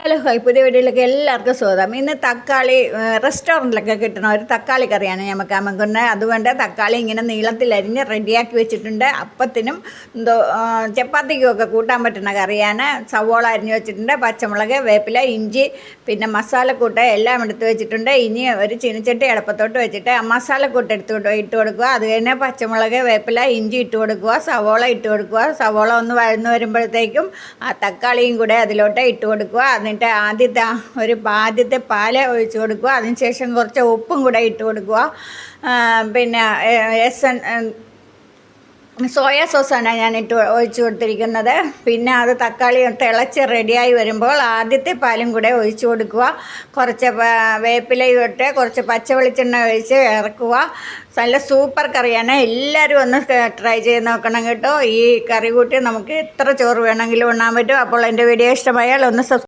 Hello hi, പുതിയ വീഡിയോയിലേക്ക് എല്ലാവർക്കും സ്വാഗതം. ഇന്ന് തക്കാളി റെസ്റ്റോറൻറ്റിലൊക്കെ കിട്ടുന്ന ഒരു തക്കാളി കറിയാണ് നമുക്ക് അമ്മക്കുന്നത്. അതുകൊണ്ട് തക്കാളി ഇങ്ങനെ നീളത്തിലരിഞ്ഞ് റെഡിയാക്കി വെച്ചിട്ടുണ്ട്. അപ്പത്തിനും ചപ്പാത്തിക്കും ഒക്കെ കൂട്ടാൻ പറ്റുന്ന കറിയാണ്. സവോള അരിഞ്ഞ് വെച്ചിട്ടുണ്ട്, പച്ചമുളക്, വേപ്പില, ഇഞ്ചി, പിന്നെ മസാലക്കൂട്ട് എല്ലാം എടുത്ത് വെച്ചിട്ടുണ്ട്. ഇനി ഒരു ചീനച്ചട്ടി അടപ്പത്തോട്ട് വെച്ചിട്ട് ആ മസാലക്കൂട്ട് ഇട്ട് കൊടുക്കുക. അത് കഴിഞ്ഞ് പച്ചമുളക്, വേപ്പില, ഇഞ്ചി ഇട്ട് കൊടുക്കുക, സവോള ഇട്ട് കൊടുക്കുക. സവോള ഒന്ന് വഴന്ന് വരുമ്പോഴത്തേക്കും ആ തക്കാളിയും കൂടെ അതിലോട്ട് ഇട്ട് കൊടുക്കുക. എന്നിട്ട് ആദ്യത്തെ പാല് ഒഴിച്ച് കൊടുക്കുക. അതിനുശേഷം കുറച്ച് ഉപ്പും കൂടെ ഇട്ട് കൊടുക്കുക. പിന്നെ സോയാ സോസാണ് ഞാൻ ഒഴിച്ച് കൊടുത്തിരിക്കുന്നത്. പിന്നെ അത് തക്കാളി തിളച്ച് റെഡിയായി വരുമ്പോൾ ആദ്യത്തെ പാലും കൂടെ ഒഴിച്ച് കൊടുക്കുക. കുറച്ച് വേപ്പിലയും ഇട്ട് കുറച്ച് പച്ച വെളിച്ചെണ്ണ ഒഴിച്ച് ഇറക്കുക. നല്ല സൂപ്പർ കറിയാണ്. എല്ലാവരും ഒന്ന് ട്രൈ ചെയ്ത് നോക്കണം കേട്ടോ. ഈ കറി കൂട്ടി നമുക്ക് എത്ര ചോറ് വേണമെങ്കിലും ഉണ്ണാൻ പറ്റും. അപ്പോൾ എൻ്റെ വീഡിയോ ഇഷ്ടമായാൽ ഒന്ന്